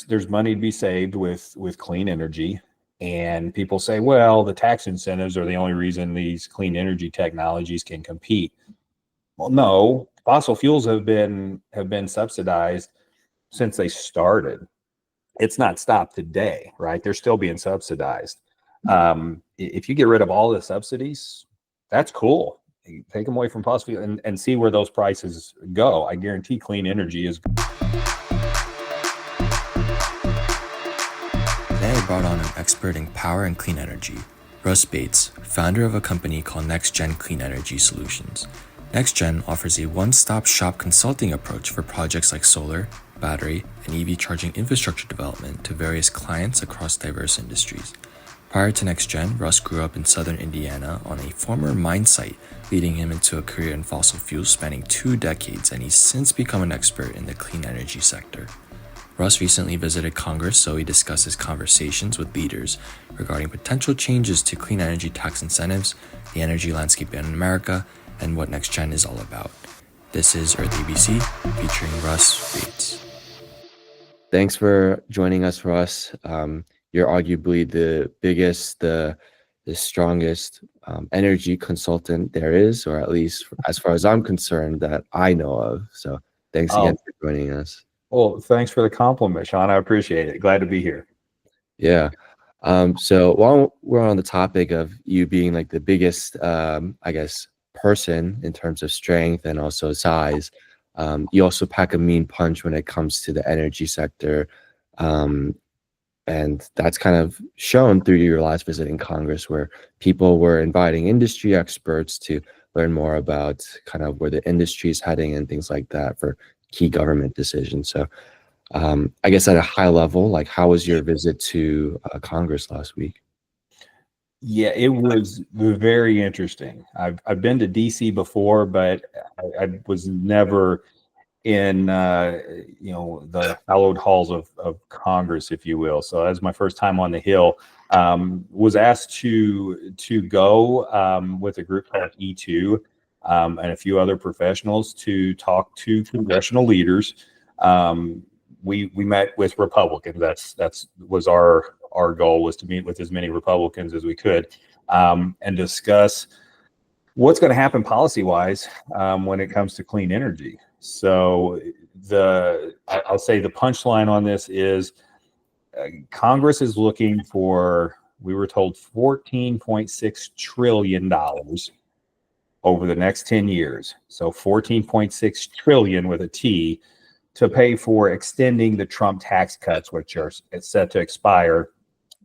there's money to be saved with clean energy. And people say, well, the tax incentives are the only reason these clean energy technologies can compete. Well, no, fossil fuels have been subsidized since they started. It's not stopped today, right? They're still being subsidized. If you get rid of all the subsidies, that's cool. You take them away from fossil fuel and see where those prices go. I guarantee clean energy is. Today I brought on an expert in power and clean energy, Russ Bates, founder of a company called NXTGEN Clean Energy Solutions. NXTGEN offers a one-stop shop consulting approach for projects like solar, battery, and EV charging infrastructure development to various clients across diverse industries. Prior to NXTGEN, Russ grew up in southern Indiana on a former mine site, leading him into a career in fossil fuels spanning 2 decades, and he's since become an expert in the clean energy sector. Russ recently visited Congress, so he discusses conversations with leaders regarding potential changes to clean energy tax incentives, the energy landscape in America, and what NXTGEN is all about. This is Earth ABC, featuring Russ Bates. Thanks for joining us, Russ. You're arguably the biggest, the strongest energy consultant there is, or at least as far as I'm concerned, that I know of. So thanks again for joining us. Well, thanks for the compliment, Sean. I appreciate it. Glad to be here. Yeah. So while we're on the topic of you being like the biggest, I guess, person in terms of strength and also size, you also pack a mean punch when it comes to the energy sector. And that's kind of shown through your last visit in Congress, where people were inviting industry experts to learn more about kind of where the industry is heading and things like that for key government decisions. So I guess at a high level, like, how was your visit to Congress last week? Yeah, it was very interesting. I've been to DC before, but I was never in the hallowed halls of Congress, if you will. So that was my first time on the Hill. Was asked to go with a group called E2 and a few other professionals to talk to congressional leaders. We met with Republicans. That's was our goal, was to meet with as many Republicans as we could and discuss what's going to happen policy-wise when it comes to clean energy. So I'll say the punchline on this is Congress is looking for, we were told, $14.6 trillion over the next 10 years. So 14.6 trillion with a T, to pay for extending the Trump tax cuts, which are set to expire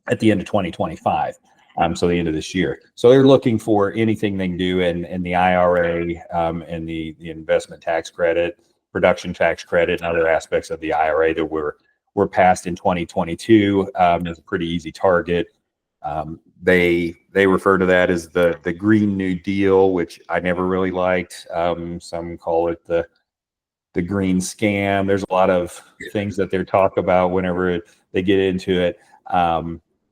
at the end of 2025. So the end of this year. So they're looking for anything they can do in the IRA and the investment tax credit, production tax credit, and other aspects of the IRA that were passed in 2022 as a pretty easy target. They refer to that as the Green New Deal, which I never really liked. Some call it the green scam. There's a lot of things that they talk about whenever they get into it.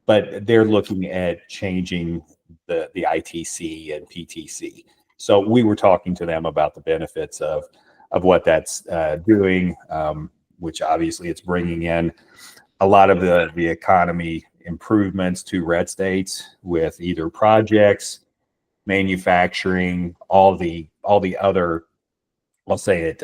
But they're looking at changing the ITC and PTC. So we were talking to them about the benefits of what that's doing, which obviously it's bringing in a lot of the economy improvements to red states with either projects, manufacturing, all the other, I'll say it,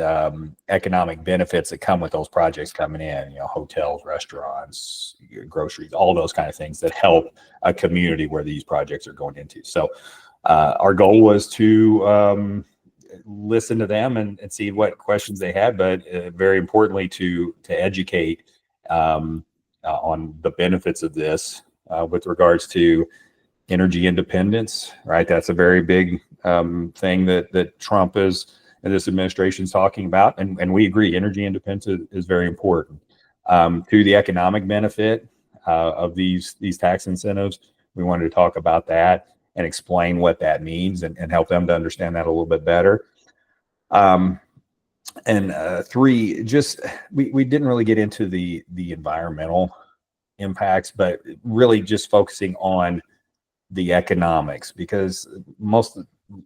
economic benefits that come with those projects coming in, hotels, restaurants, groceries, all those kind of things that help a community where these projects are going into. So our goal was to listen to them and see what questions they had, but very importantly to educate on the benefits of this with regards to energy independence, right? That's a very big thing that Trump is, and this administration is talking about, and we agree, energy independence is very important. To the economic benefit of these tax incentives, we wanted to talk about that and explain what that means and help them to understand that a little bit better. And three, just we didn't really get into the environmental impacts, but really just focusing on the economics, because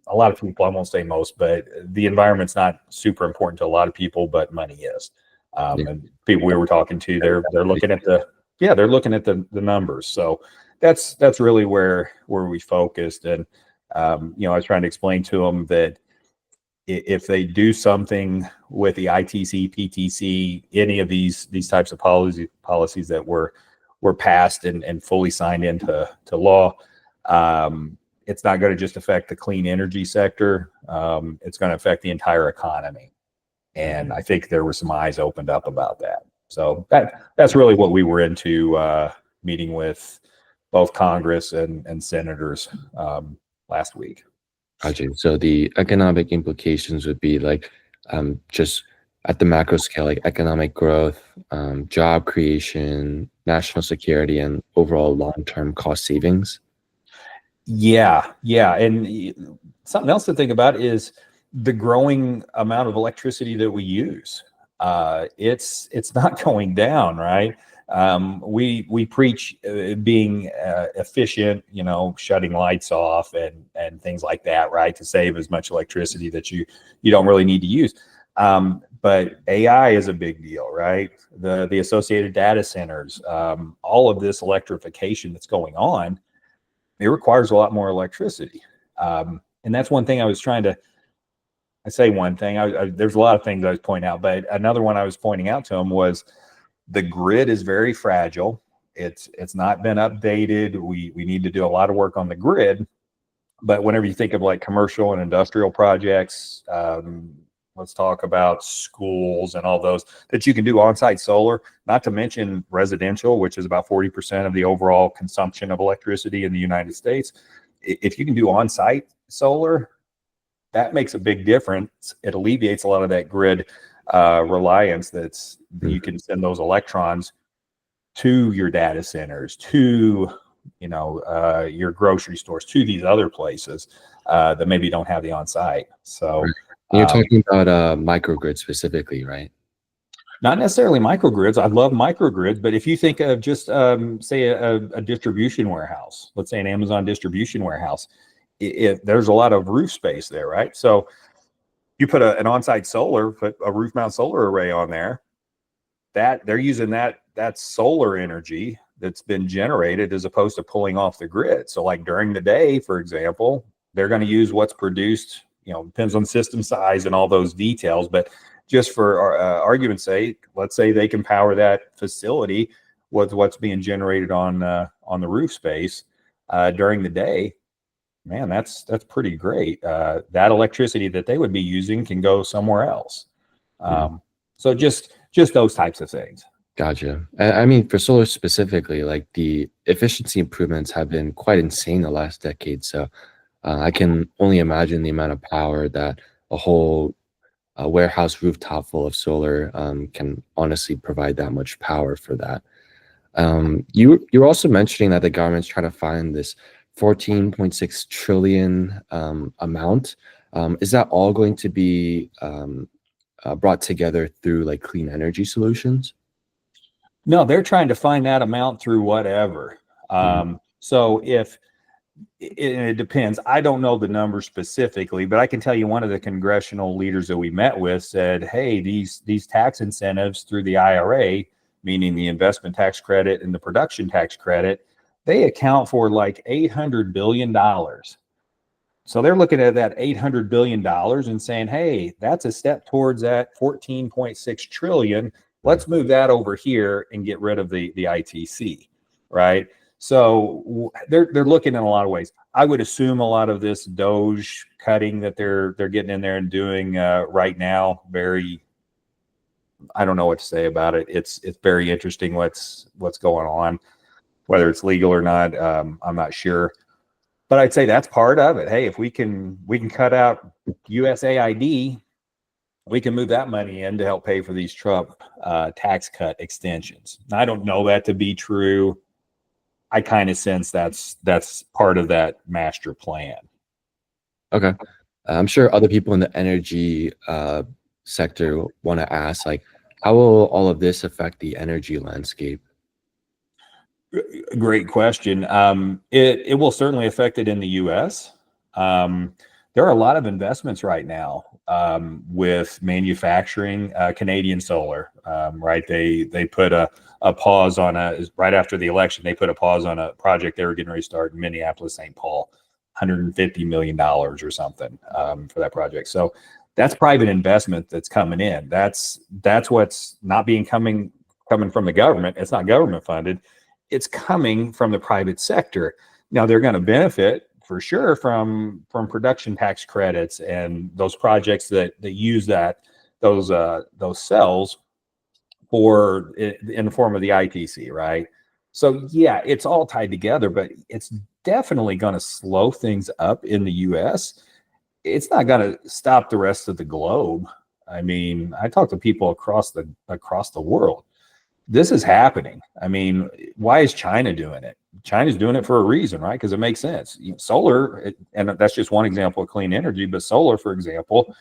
a lot of people, I won't say most, but the environment's not super important to a lot of people, but money is. Yeah. And people we were talking to, they're looking at the numbers. So that's really where we focused. And I was trying to explain to them that if they do something with the ITC, PTC, any of these types of policies that were passed and fully signed into law, it's not going to just affect the clean energy sector. It's going to affect the entire economy. And I think there were some eyes opened up about that. So that's really what we were into, meeting with both Congress and senators last week. Gotcha. So the economic implications would be like just at the macro scale, like economic growth, job creation, national security, and overall long-term cost savings. Yeah. And something else to think about is the growing amount of electricity that we use. It's not going down, right? We preach being efficient, shutting lights off and things like that, right, to save as much electricity that you don't really need to use. But AI is a big deal, right? The associated data centers, all of this electrification that's going on, it requires a lot more electricity. And that's one thing I say one thing, there's a lot of things I was pointing out, but another one I was pointing out to them was the grid is very fragile. It's not been updated. We need to do a lot of work on the grid. But whenever you think of like commercial and industrial projects, let's talk about schools and all those that you can do on-site solar, not to mention residential, which is about 40% of the overall consumption of electricity in the United States. If you can do on-site solar, that makes a big difference. It alleviates a lot of that grid reliance. You can send those electrons to your data centers, to your grocery stores, to these other places that maybe don't have the on-site. So you're talking about microgrids specifically, right? Not necessarily microgrids. I love microgrids, but if you think of just say a distribution warehouse, let's say an Amazon distribution warehouse, there's a lot of roof space there, right? So you put an on-site put a roof mount solar array on there, that they're using that solar energy that's been generated as opposed to pulling off the grid. So like during the day, for example, they're going to use what's produced, depends on system size and all those details. But just for argument's sake, let's say they can power that facility with what's being generated on the roof space during the day. Man, that's pretty great. That electricity that they would be using can go somewhere else. So just those types of things. Gotcha. I mean, for solar specifically, like the efficiency improvements have been quite insane the last decade. So I can only imagine the amount of power that a whole warehouse rooftop full of solar can honestly provide that much power for that. You're also mentioning that the government's trying to find this 14.6 trillion amount. Is that all going to be brought together through like clean energy solutions? No, they're trying to find that amount through whatever. So if it depends, I don't know the number specifically, but I can tell you one of the congressional leaders that we met with said, hey, these tax incentives through the IRA, meaning the investment tax credit and the production tax credit, they account for like $800 billion. So they're looking at that $800 billion and saying, hey, that's a step towards that 14.6 trillion. Let's move that over here and get rid of the ITC, right? So they're looking in a lot of ways. I would assume a lot of this Doge cutting that they're getting in there and doing right now, I don't know what to say about it. It's very interesting what's going on. Whether it's legal or not, I'm not sure. But I'd say that's part of it. Hey, if we can cut out USAID, we can move that money in to help pay for these Trump tax cut extensions. I don't know that to be true. I kind of sense that's part of that master plan. Okay. I'm sure other people in the energy sector want to ask, like, how will all of this affect the energy landscape? Great question. It will certainly affect it in the U.S. There are a lot of investments right now with manufacturing Canadian solar, right? They put a pause on right after the election. They put a pause on a project they were getting ready to start in Minneapolis, St. Paul, $150 million or something for that project. So that's private investment that's coming in. That's what's not coming from the government. It's not government funded. It's coming from the private sector. Now they're going to benefit for sure from production tax credits and those projects that use those cells for in the form of the ITC, right? So yeah, it's all tied together, but it's definitely going to slow things up in the U.S. It's not going to stop the rest of the globe. I mean, I talk to people across the world. This is happening. I mean, why is China doing it? China's doing it for a reason, right? Because it makes sense. Solar, and that's just one example of clean energy, but solar, for example,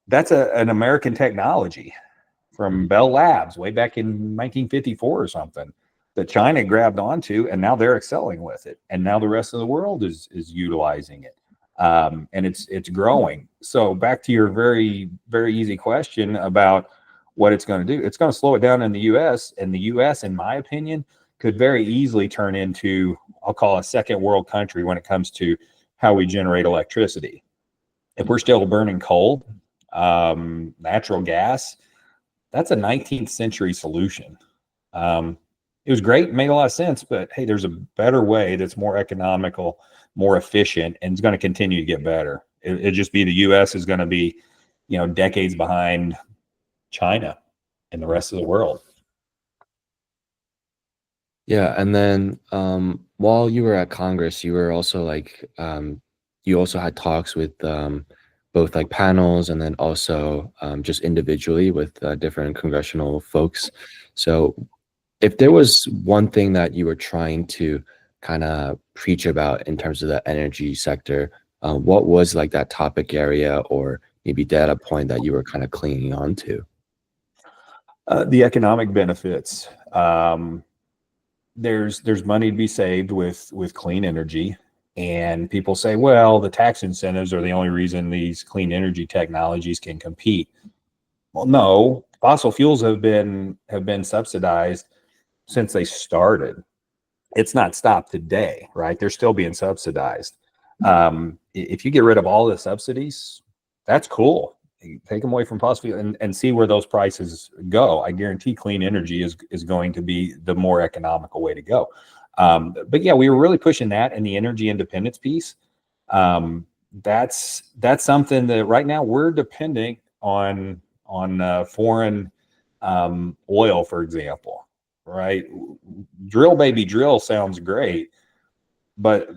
that's an American technology from Bell Labs way back in 1954 or something that China grabbed onto, and now they're excelling with it. And now the rest of the world is utilizing it. And it's growing. So back to your very, very easy question about what it's going to do. It's going to slow it down in the U.S. And the U.S., in my opinion, could very easily turn into, I'll call a second world country when it comes to how we generate electricity. If we're still burning coal, natural gas, that's a 19th century solution. It was great, made a lot of sense, but hey, there's a better way that's more economical, more efficient, and it's going to continue to get better. It'll just be the U.S. is going to be, decades behind China and the rest of the world. Yeah, and then while you were at Congress, you were also you also had talks with both like panels and then also just individually with different congressional folks. So if there was one thing that you were trying to kind of preach about in terms of the energy sector, what was like that topic area or maybe data point that you were kind of clinging on to? The economic benefits. There's money to be saved with clean energy, and people say, well, the tax incentives are the only reason these clean energy technologies can compete. Well, no, fossil fuels have been subsidized since they started. It's not stopped today, right? They're still being subsidized. If you get rid of all the subsidies, that's cool. You take them away from fossil fuel and see where those prices go. I guarantee clean energy is going to be the more economical way to go. But yeah, we were really pushing that and the energy independence piece. That's something that right now we're depending on foreign oil, for example, right? Drill, baby, drill sounds great, but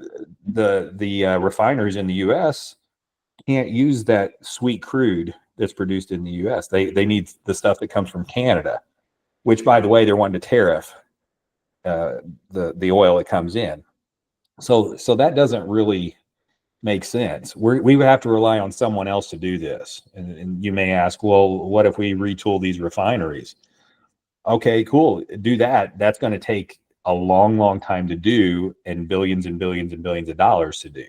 the refineries in the U.S. can't use that sweet crude that's produced in the U.S. They need the stuff that comes from Canada, which, by the way, they're wanting to tariff the oil that comes in. So that doesn't really make sense. We would have to rely on someone else to do this. And you may ask, well, what if we retool these refineries? Okay, cool. Do that. That's going to take a long, long time to do and billions and billions and billions of dollars to do.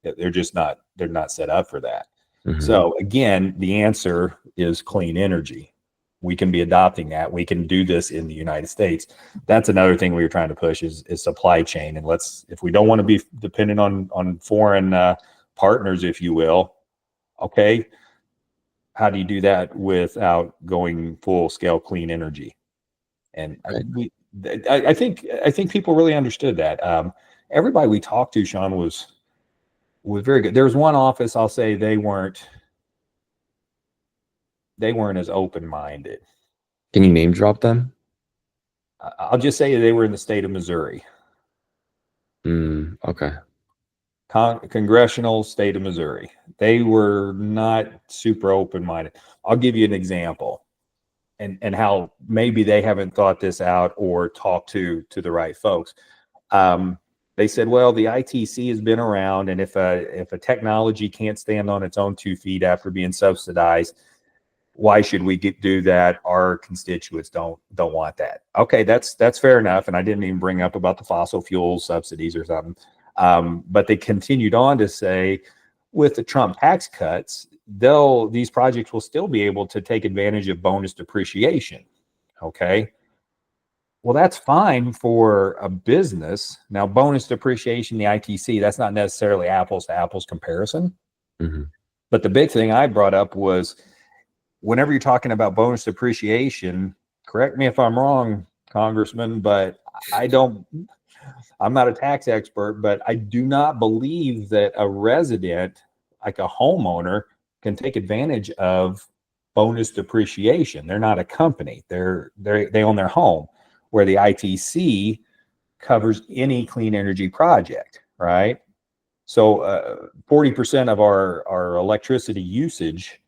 They're not set up for that. Mm-hmm. So again, the answer is clean energy. We can be adopting that. We can do this in the United States. That's another thing we were trying to push is supply chain. And if we don't want to be dependent on foreign partners, if you will, okay, how do you do that without going full scale clean energy? And right. I think people really understood that. Everybody we talked to, Sean, was very good. There was one office, I'll say they weren't as open-minded. Can you name drop them? I'll just say they were in the state of Missouri. Okay. Congressional, state of Missouri. They were not super open-minded. I'll give you an example and how maybe they haven't thought this out or talked to the right folks. They said, well, the ITC has been around, and if a technology can't stand on its own 2 feet after being subsidized, why should we do that? Our constituents don't want that. Okay, that's fair enough. And I didn't even bring up about the fossil fuel subsidies or something. But they continued on to say, with the Trump tax cuts, these projects will still be able to take advantage of bonus depreciation. Okay. Well, that's fine for a business. Now, bonus depreciation, the ITC, that's not necessarily apples to apples comparison. Mm-hmm. But the big thing I brought up was whenever you're talking about bonus depreciation, correct me if I'm wrong, Congressman, but I'm not a tax expert, but I do not believe that a resident, like a homeowner, can take advantage of bonus depreciation. They're not a company. They own their home, where the ITC covers any clean energy project, right? So 40% of our electricity usage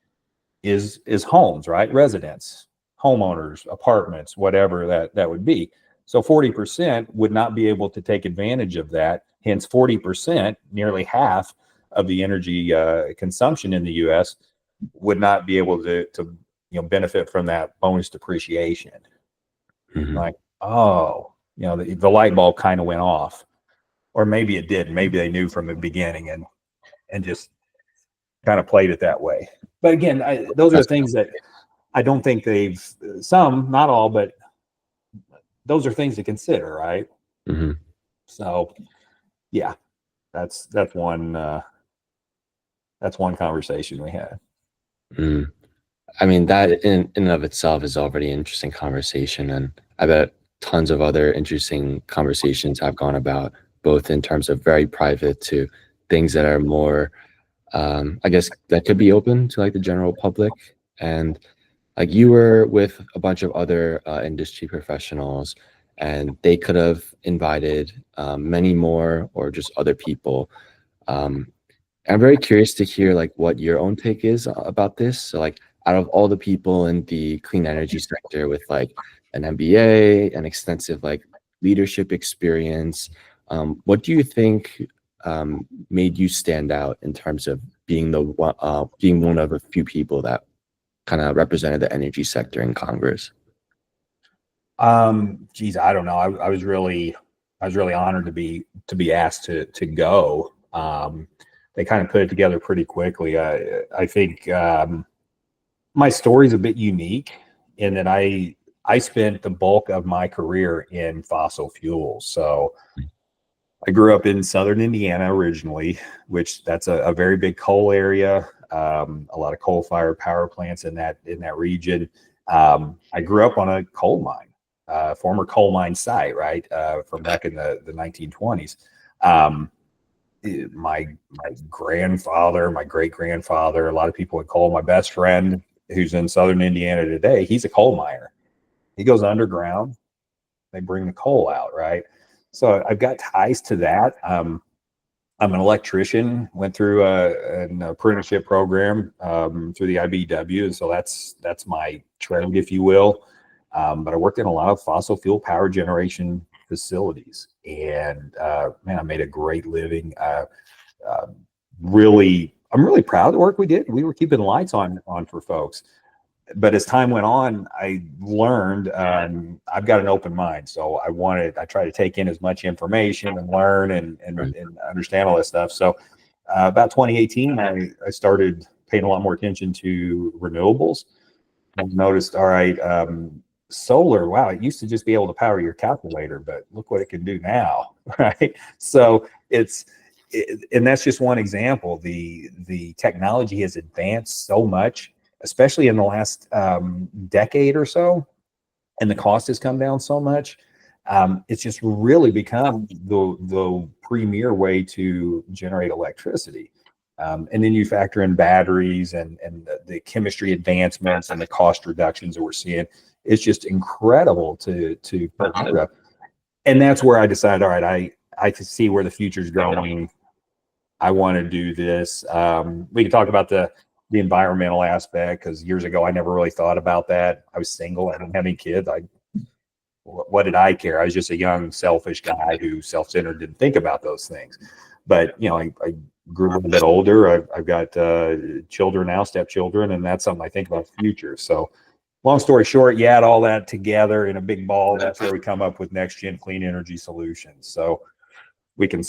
is homes, right? Residents, homeowners, apartments, whatever that would be. So 40% would not be able to take advantage of that. Hence 40%, nearly half of the energy consumption in the US would not be able to benefit from that bonus depreciation. Mm-hmm. Like, oh, the light bulb kind of went off. Or maybe it didn't. Maybe they knew from the beginning and just kind of played it that way. But again, those are things that I don't think some, not all, but those are things to consider, right? Mm-hmm. So, yeah, that's one conversation we had. Mm. I mean, that in and of itself is already an interesting conversation, and I bet tons of other interesting conversations have gone about, both in terms of very private to things that are more, I guess, that could be open to like the general public. And like you were with a bunch of other industry professionals, and they could have invited many more or just other people. I'm very curious to hear like what your own take is about this. So like out of all the people in the clean energy sector with like an MBA and extensive like leadership experience, what do you think made you stand out in terms of being being one of a few people that kind of represented the energy sector in Congress? Geez, I don't know. I was really honored to be asked to go. They kind of put it together pretty quickly. I think my story's a bit unique in that I spent the bulk of my career in fossil fuels. So I grew up in Southern Indiana originally, which that's a very big coal area. A lot of coal-fired power plants in that region. I grew up on a coal mine, former coal mine site, right, from back in the 1920s. My grandfather, my great grandfather, a lot of people would call my best friend who's in Southern Indiana today. He's a coal miner. He goes underground. They bring the coal out, right? So I've got ties to that. I'm an electrician, went through an apprenticeship program through the IBEW, and so that's my trade, if you will. But I worked in a lot of fossil fuel power generation facilities, and man, I made a great living. I'm really proud of the work we did. We were keeping lights on for folks. But as time went on, I learned I've got an open mind. So I try to take in as much information and learn and understand all this stuff. So about 2018, I started paying a lot more attention to renewables. I noticed, all right, solar, wow, it used to just be able to power your calculator, but look what it can do now, right? So and that's just one example. The technology has advanced so much, especially in the last decade or so, and the cost has come down so much. It's just really become the premier way to generate electricity. And then you factor in batteries and the chemistry advancements and the cost reductions that we're seeing. It's just incredible to partner up. And that's where I decided, all right, I can see where the future's going. I want to do this. We can talk about the environmental aspect, because years ago I never really thought about that. I was single. I didn't have any kids. What did I care? I was just a young, selfish guy who self-centered, didn't think about those things. But I grew a little bit older. I've got children now, stepchildren, and that's something I think about the future. So long story short, you add all that together in a big ball. That's where we come up with NXTGEN Clean Energy Solutions. So we can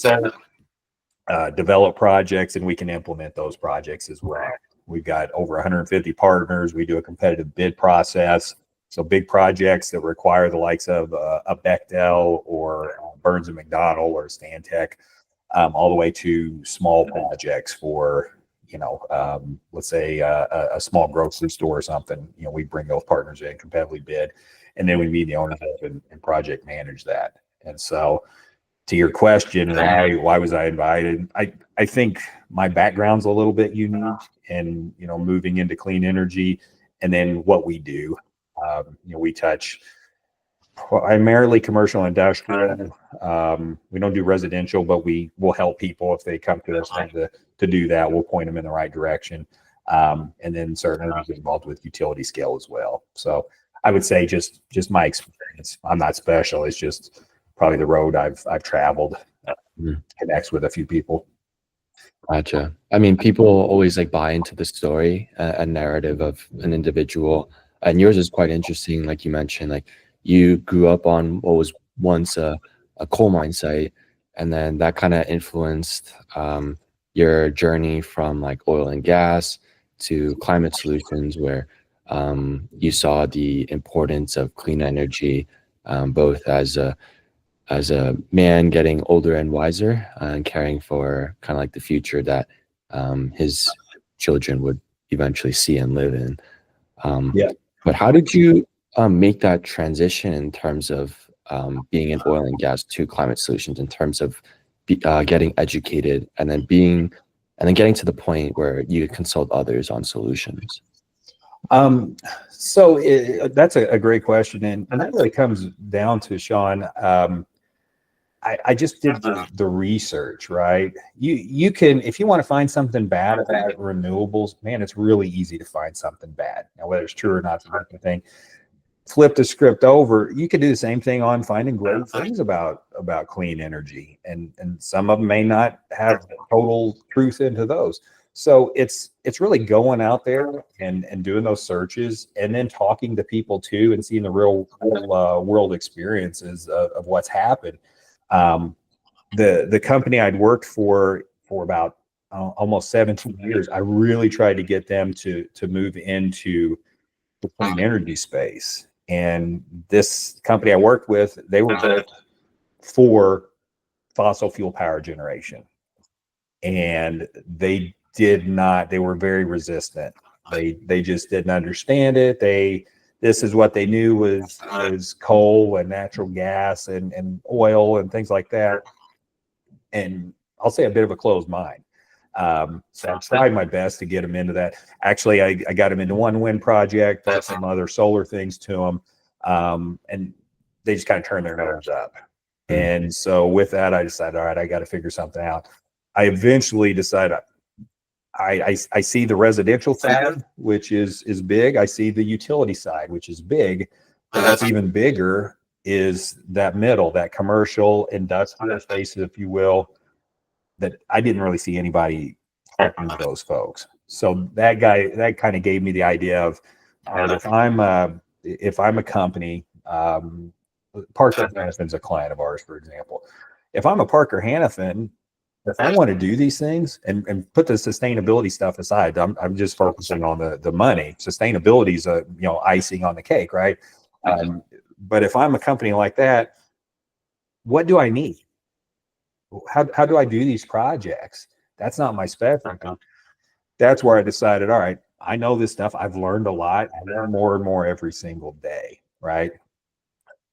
develop projects, and we can implement those projects as well. We've got over 150 partners. We do a competitive bid process. So big projects that require the likes of a Bechtel or Burns and McDonnell or Stantec, all the way to small projects for, let's say a small grocery store or something. We bring those partners in, competitively bid, and then we meet the owners and project manage that. And so, to your question, why was I invited? I think my background's a little bit unique, and moving into clean energy, and then what we do. We touch primarily commercial industrial. We don't do residential, but we will help people if they come to us to do that. We'll point them in the right direction. And then certainly we get involved with utility scale as well. So I would say just my experience. I'm not special. It's just probably the road I've traveled connects with a few people. Gotcha. I mean, people always like buy into the story, a narrative of an individual, and yours is quite interesting. Like you mentioned, like you grew up on what was once a coal mine site, and then that kind of influenced your journey from like oil and gas to climate solutions, where you saw the importance of clean energy, both as a man getting older and wiser, and caring for kind of like the future that his children would eventually see and live in. But how did you make that transition in terms of being in oil and gas to climate solutions, in terms of getting educated and then getting to the point where you consult others on solutions? So that's a great question, and that really comes down to, Sean. I just did the research, right? You can, if you want to find something bad about renewables, man, it's really easy to find something bad. Now, whether it's true or not, it's a different thing. Flip the script over. You could do the same thing on finding great things about clean energy, and some of them may not have total truth into those. So it's really going out there and doing those searches, and then talking to people too, and seeing the real world experiences of what's happened. The company I'd worked for about almost 17 years, I really tried to get them to move into the clean energy space. And this company I worked with, they were built for fossil fuel power generation, and they were very resistant. They just didn't understand it. This is what they knew was coal and natural gas and oil and things like that. And I'll say a bit of a closed mind. So I tried my best to get them into that. Actually, I got them into one wind project, brought some other solar things to them, and they just kind of turned their nose up. And so with that, I decided, all right, I got to figure something out. I eventually decided I see the residential side, which is big. I see the utility side, which is big. But what's even bigger is that middle, that commercial industrial space, if you will, that I didn't really see anybody talking to those folks. So that kind of gave me the idea of, if I'm a company, Parker Hanniffin's a client of ours, for example. If I'm a Parker Hannifin, if I want to do these things and put the sustainability stuff aside, I'm just focusing on the money. Sustainability is icing on the cake, right? But if I'm a company like that, what do I need? How do I do these projects? That's not my specialty. That's where I decided, all right, I know this stuff. I've learned a lot. I learn more and more every single day, right?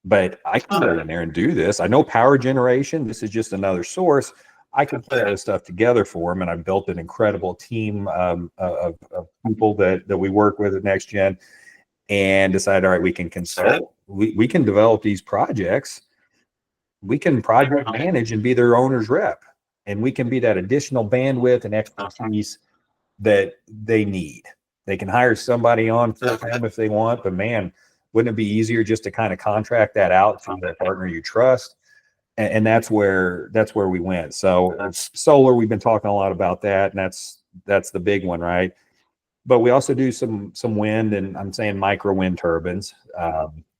But I can go in there and do this. I know power generation. This is just another source. I can put all this stuff together for them, and I've built an incredible team of people that we work with at NXTGEN, and decide, all right, we can consult. We can develop these projects. We can project manage and be their owner's rep, and we can be that additional bandwidth and expertise that they need. They can hire somebody on full time if they want, but man, wouldn't it be easier just to kind of contract that out to a partner you trust? And that's where we went. So solar, we've been talking a lot about that, and that's the big one, right? But we also do some wind, and I'm saying micro wind turbines,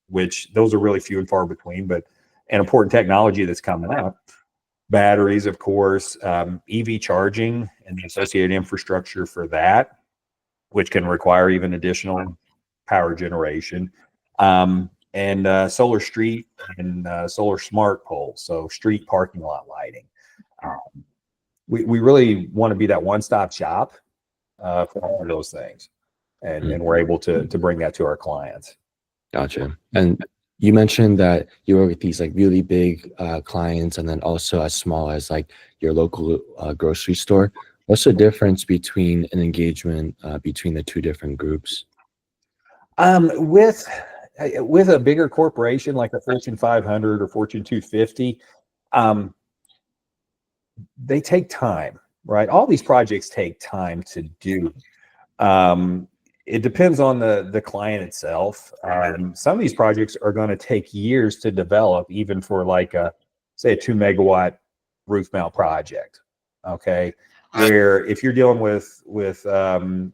which those are really few and far between, but an important technology that's coming up. Batteries, of course, EV charging and the associated infrastructure for that. which can require even additional power generation, and solar street and solar smart poles, so street parking lot lighting. We really want to be that one-stop shop for all of those things, and we're able to bring that to our clients. Gotcha. And you mentioned that you work with these like really big clients, and then also as small as like your local grocery store. What's the difference between an engagement between the two different groups? With a bigger corporation like a Fortune 500 or Fortune 250, they take time, right? All these projects take time to do. It depends on the client itself. Some of these projects are going to take years to develop, even for like say a 2 megawatt roof mount project. Okay. Where if you're dealing with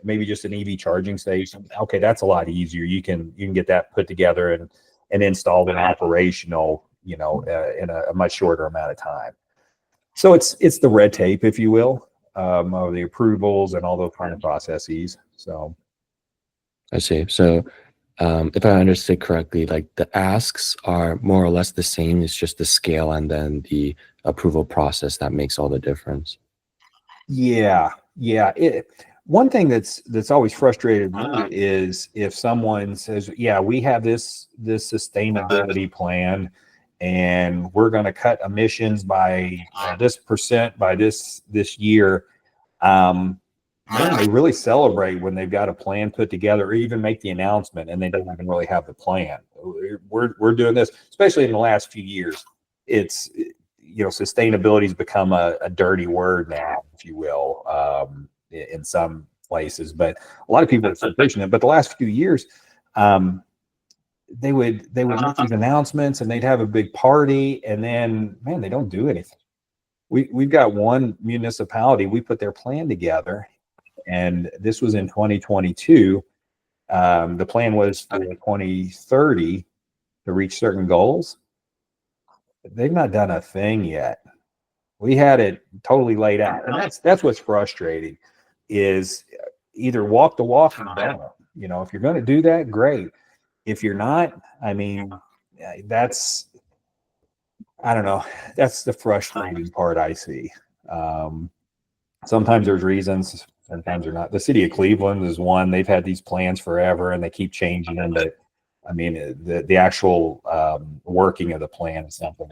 maybe just an EV charging station, okay, that's a lot easier. You can get that put together and installed and operational, in a much shorter amount of time. So it's the red tape, if you will, of the approvals and all those kind of processes. So I see. So if I understood correctly, like the asks are more or less the same. It's just the scale and then the approval process that makes all the difference. yeah. One thing that's always frustrated me is if someone says, "Yeah, we have this sustainability plan, and we're going to cut emissions by this percent by this year." They really celebrate when they've got a plan put together, or even make the announcement, and they don't even really have the plan. We're doing this, especially in the last few years. It's sustainability has become a dirty word now, if you will, in some places, but a lot of people are still pushing it. But the last few years, they would make these announcements, and they'd have a big party, and then they don't do anything. We've got one municipality, we put their plan together, and this was in 2022. The plan was for 2030 to reach certain goals. They've not done a thing yet. We had it totally laid out, and that's what's frustrating. Is either walk the walk or don't. If you're going to do that, great. If you're not, I don't know. That's the frustrating part I see. Sometimes there's reasons, sometimes they're not. The city of Cleveland is one. They've had these plans forever, and they keep changing them. But the actual working of the plan is something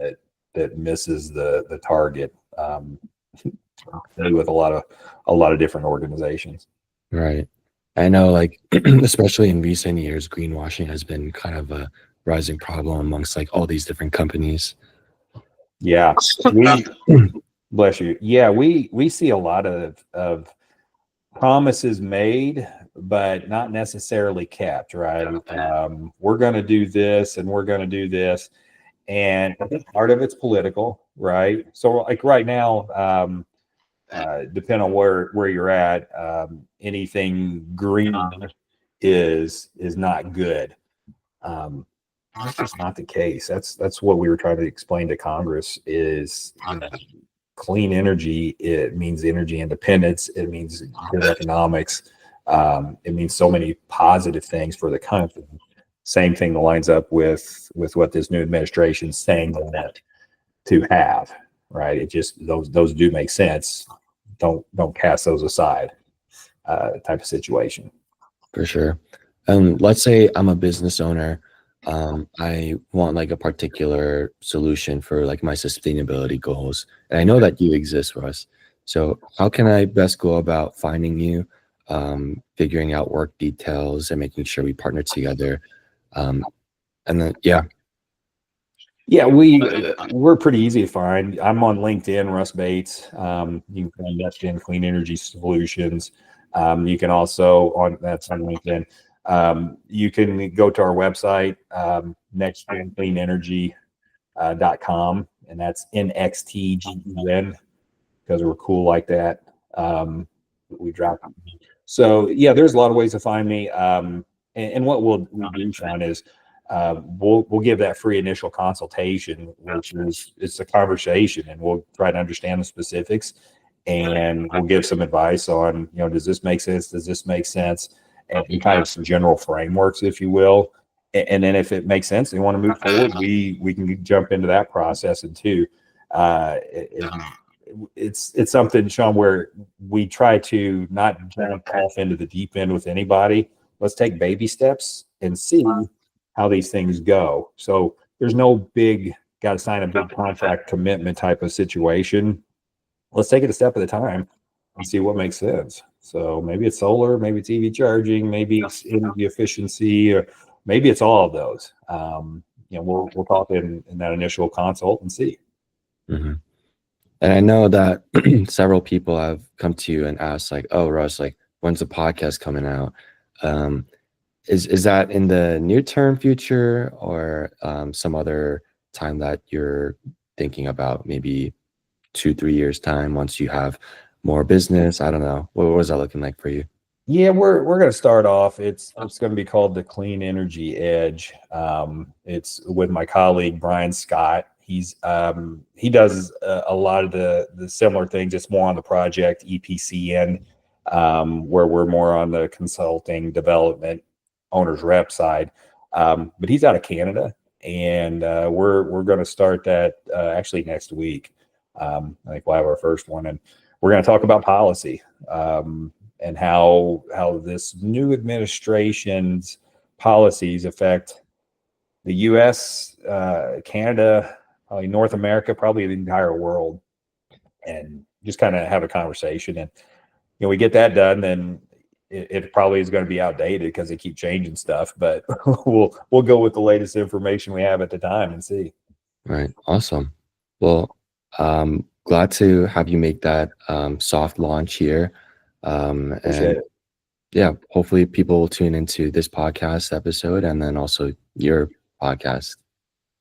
that misses the target. With a lot of different organizations. Right. I know, like, especially in recent years, greenwashing has been kind of a rising problem amongst like all these different companies. Yeah, bless you. Yeah, we see a lot of promises made, but not necessarily kept. Right. We're going to do this, and we're going to do this, and I think part of it's political, right? So, like right now, depending on where you're at, anything green is not good. That's just not the case. That's what we were trying to explain to Congress is clean energy. It means energy independence. It means good economics. It means so many positive things for the country. Same thing lines up with what this new administration is saying that to have, right? It just those do make sense. Don't cast those aside, type of situation. For sure. Let's say I'm a business owner. I want like a particular solution for like my sustainability goals. And I know that you exist, Russ. So how can I best go about finding you, figuring out work details, and making sure we partner together? And then, yeah. Yeah, we're pretty easy to find. I'm on LinkedIn, Russ Bates. You can find NXTGEN Clean Energy Solutions. You can also that's on LinkedIn. You can go to our website, NXTGENCleanEnergy.com, and that's NXTGEN because we're cool like that. We drop. So yeah, there's a lot of ways to find me. And what we'll do, Sean, is we'll give that free initial consultation, which is it's a conversation, and we'll try to understand the specifics. and we'll give some advice on, does this make sense? Does this make sense? And kind of some general frameworks, if you will. And then if it makes sense, they want to move forward, we can jump into that process. And two, it's something, Sean, where we try to not jump off into the deep end with anybody. Let's take baby steps and see how these things go. So there's no big, got to sign a big contract commitment type of situation. Let's take it a step at a time and see what makes sense. So maybe it's solar, maybe it's EV charging, maybe it's energy efficiency, or maybe it's all of those. We'll talk in that initial consult and see. Mm-hmm. And I know that several people have come to you and asked, like, "Oh, Russ, like, when's the podcast coming out?" Is that in the near term future, or some other time that you're thinking about? Maybe 2-3 years time, once you have more business? I don't know. What was that looking like for you? Yeah, we're going to start off. It's going to be called the Clean Energy Edge. It's with my colleague Brian Scott. He does a lot of the similar things. It's more on the project EPC end, where we're more on the consulting, development, owner's rep side. But he's out of Canada, and we're going to start that actually next week. I think we'll have our first one, and we're going to talk about policy. And how this new administration's policies affect the U.S., Canada, probably North America, probably the entire world, and just kind of have a conversation. And we get that done, then it probably is going to be outdated because they keep changing stuff. But we'll go with the latest information we have at the time and see. Right. Awesome. Well, glad to have you make that soft launch here. And yeah, hopefully people will tune into this podcast episode and then also your podcast.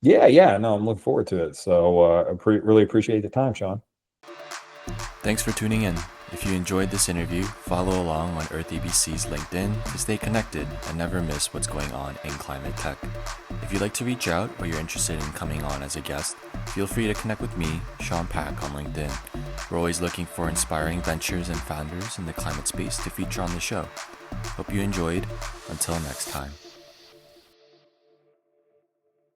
Yeah. No, I'm looking forward to it. So I really appreciate the time, Sean. Thanks for tuning in. If you enjoyed this interview, follow along on Earth ABC's LinkedIn to stay connected and never miss what's going on in climate tech. If you'd like to reach out or you're interested in coming on as a guest, feel free to connect with me, Sean Pack, on LinkedIn. We're always looking for inspiring ventures and founders in the climate space to feature on the show. Hope you enjoyed. Until next time.